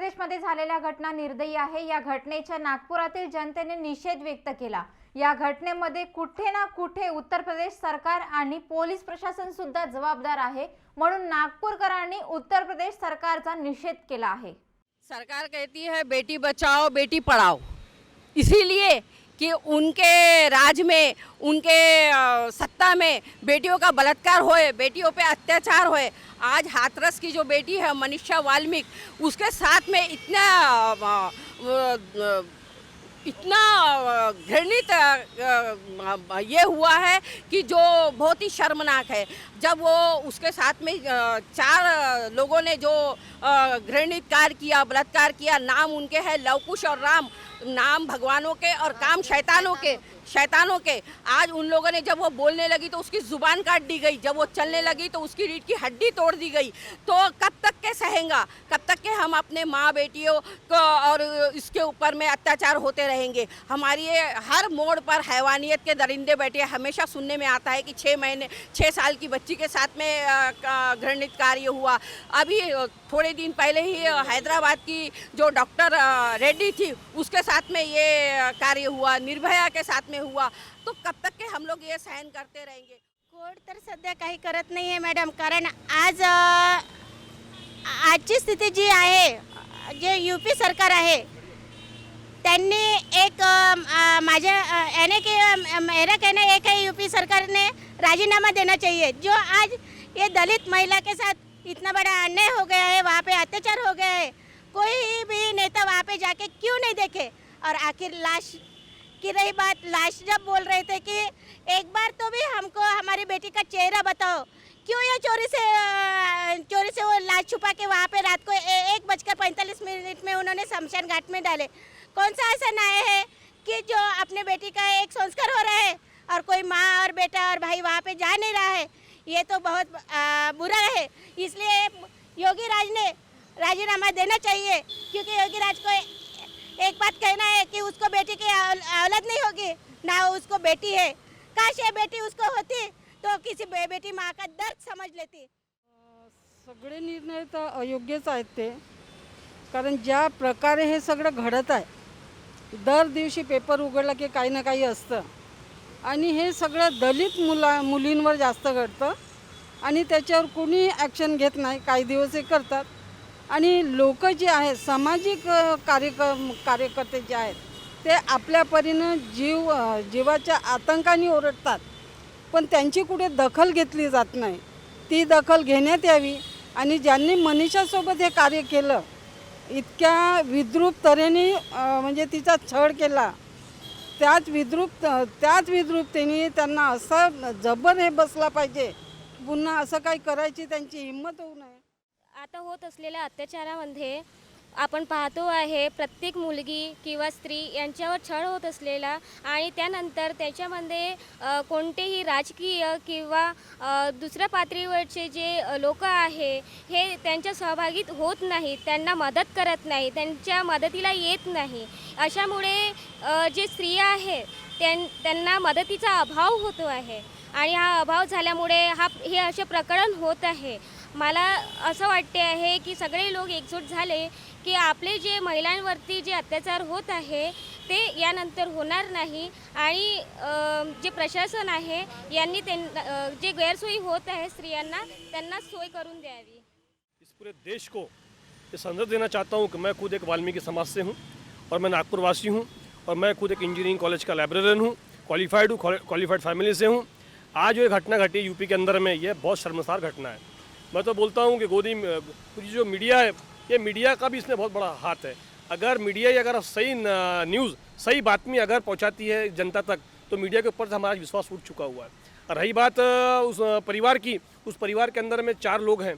प्रदेशमध्ये झालेल्या घटना निर्दयी आहे। या घटनेच्या नागपुरातील जनतेने निषेध व्यक्त केला। या घटनेमध्ये कुठे ना कुठे उत्तर प्रदेश सरकार आणि पोलीस प्रशासन सुद्धा जबाबदार आहे, म्हणून नागपूरकरांनी उत्तर प्रदेश सरकारचा निषेध केला आहे। सरकार कहती है बेटी बचाओ बेटी पढ़ाओ, इसीलिए कि उनके राज में, उनके सत्ता में बेटियों का बलात्कार होए, बेटियों पे अत्याचार होए। आज हाथरस की जो बेटी है मनीषा वाल्मीकि, उसके साथ में इतना घृणित ये हुआ है कि जो बहुत ही शर्मनाक है। जब वो उसके साथ में 4 लोगों ने जो घृणित कार्य किया, बलात्कार किया, नाम उनके हैं लवकुश और राम, नाम भगवानों के और काम शैतानों के। आज उन लोगों ने जब वो बोलने लगी तो उसकी जुबान काट दी गई, जब वो चलने लगी तो उसकी रीढ़ की हड्डी तोड़ दी गई। तो कब तक के सहेंगा, कब तक के हम अपने माँ बेटियों को और इसके ऊपर में अत्याचार होते रहेंगे। हमारी ये हर मोड़ पर हैवानियत के दरिंदे बैठे। हमेशा सुनने में आता है कि 6 साल की बच्ची के साथ में घृणित कार्य हुआ। अभी थोड़े दिन पहले ही हैदराबाद की जो डॉक्टर रेड्डी थी, उसके साथ में ये कार्य हुआ, निर्भया के साथ में हुआ। तो कब तक के हम लोग ये सहन करते रहेंगे? कोर्ट तर सध्या काही करत नाही आहे मॅडम, कारण आजची स्थिती जी आहे, जे यूपी सरकार आहे, त्यांनी एक मेरा कहना एक है, यूपी सरकार ने राजीनामा देना चाहिए। जो आज ये दलित महिला के साथ इतना बड़ा अन्याय हो गया है, वहाँ पे अत्याचार हो गया है, कोई भी नेता वहाँ पे जाके क्यों नहीं देखे? और आखिर लाश की रही बात, लाश जब बोल रहे थे कि एक बार तो भी हमको हमारी बेटी का चेहरा बताओ, क्यों ये चोरी से वो लाश छुपा के वहाँ पे रात को 1:45 में उन्होंने शमशान घाट में डाले? कौन सा ऐसा न्याय है कि जो अपने बेटी का एक संस्कार हो रहा है और कोई माँ और बेटा और भाई वहाँ पे जा नहीं रहा है? ये तो बहुत बुरा है। इसलिए योगी राज ने राजीनामा देना चाहिए, क्योंकि योगी राज को एक बात कहना है कि उसको बेटी की औलाद नहीं होगी, ना उसको बेटी है। काश ये बेटी उसको होती तो किसी बेटी माँ का दर्द समझ लेती। सगळे निर्णय तर अयोग्यच आहेत ते, कारण ज्या प्रकारे हे सगळं घडत आहे, दर दिवशी पेपर उघडला की काही ना काही असतं, आणि हे सगळं दलित मुलींवर जास्त घडतं आणि त्याच्यावर कोणी ॲक्शन घेत नाही। काही दिवस हे करतात आणि लोक जे आहेत, सामाजिक कार्यकर्ते जे आहेत, ते आपल्या परीनं जीवाच्या आतंकाने ओरडतात, पण त्यांची कुठे दखल घेतली जात नाही। ती दखल घेण्यात यावी। आणि ज्यांनी मनीषासोबत हे कार्य केलं, इतक्या विद्रूप तऱ्हेने म्हणजे तिचा छळ केला, त्याच विद्रूपतेने त्यांना असं जबर हे बसला पाहिजे, पुन्हा असं काही करायची त्यांची हिंमत होऊ नये। आता होत असलेल्या अत्याचारामध्ये आपण पाहतो आहे, प्रत्येक मुलगी किंवा स्त्री यांच्यावर छळ होत असलेला, आणि त्यानंतर त्याच्यामध्ये कोणतेही राजकीय किंवा दुसऱ्या पातळीवरचे जे लोक आहे हे त्यांच्या सहभागी होत नाहीत, त्यांना मदत करत नाही, त्यांच्या मदतीला येत नाही। अशामुळे जे स्त्रिया आहेत त्यांना मदतीचा अभाव होतो आहे, आणि हा अभाव झाल्यामुळे हे असे प्रकरण होत आहे। मला असं वाटते आहे की सगळे लोक एकजूट झाले की आपले जे महिलांवरती जे अत्याचार होत आहे ते यानंतर होणार नाही, आणि जे प्रशासन आहे यांनी जे गैरसोयी होत आहे स्त्रियांना, त्यांना सोय करून द्यावी। इस पूरे देश को ये संदेश देना चाहता हूँ कि मैं खुद एक वाल्मीकि समाज से हूँ और मैं नागपुर वासी हूँ, और मैं खुद एक इंजीनियरिंग कॉलेज का लाइब्रेरियन हूँ, क्वालिफाइड फैमिली से हूँ। आज जो ये घटना घटी यूपी के अंदर में, ये बहुत शर्मसार घटना है। मैं तो बोलता हूँ कि जो मीडिया है, ये मीडिया का भी इसमें बहुत बड़ा हाथ है। अगर मीडिया ही अगर सही न्यूज़, सही बातमी अगर पहुँचाती है जनता तक, तो मीडिया के ऊपर से हमारा विश्वास उठ चुका हुआ है। रही बात उस परिवार की, उस परिवार के अंदर में 4 लोग हैं,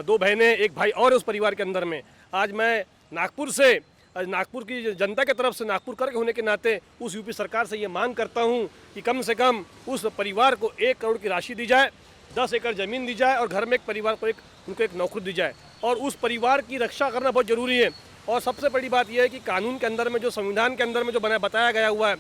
2 बहनें, 1 भाई और उस परिवार के अंदर में। आज मैं नागपुर की जनता की तरफ से, नागपुर कर होने के नाते उस यूपी सरकार से ये मांग करता हूँ कि कम से कम उस परिवार को 1 करोड़ की राशि दी जाए, 10 एकड़ ज़मीन दी जाए, और घर में एक परिवार को उनको एक नौकरी दी जाए, और उस परिवार की रक्षा करना बहुत ज़रूरी है। और सबसे बड़ी बात यह है कि कानून के अंदर में, जो संविधान के अंदर में जो बताया गया हुआ है,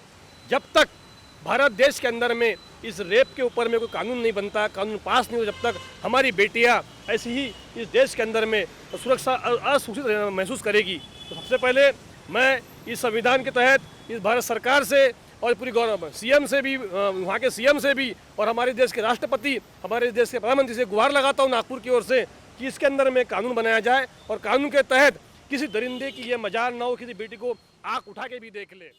भारत देश के अंदर में इस रेप के ऊपर में कोई कानून नहीं बनता, कानून पास नहीं हो जब तक हमारी बेटियां ऐसे ही इस देश के अंदर में सुरक्षा असुरक्षित महसूस करेगी। तो सबसे पहले मैं इस संविधान के तहत इस भारत सरकार से और पूरी सीएम से भी, वहाँ के सीएम से भी, और हमारे देश के राष्ट्रपति, हमारे देश के प्रधानमंत्री से गुहार लगाता हूँ नागपुर की ओर से कि इसके अंदर में कानून बनाया जाए और कानून के तहत किसी दरिंदे की ये मजाल ना हो, किसी बेटी को आँख उठा के भी देख ले।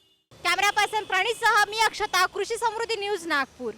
कॅमेरा पर्सन प्रणीत सह मी अक्षता, कृषी समृद्धी न्यूज, नागपूर।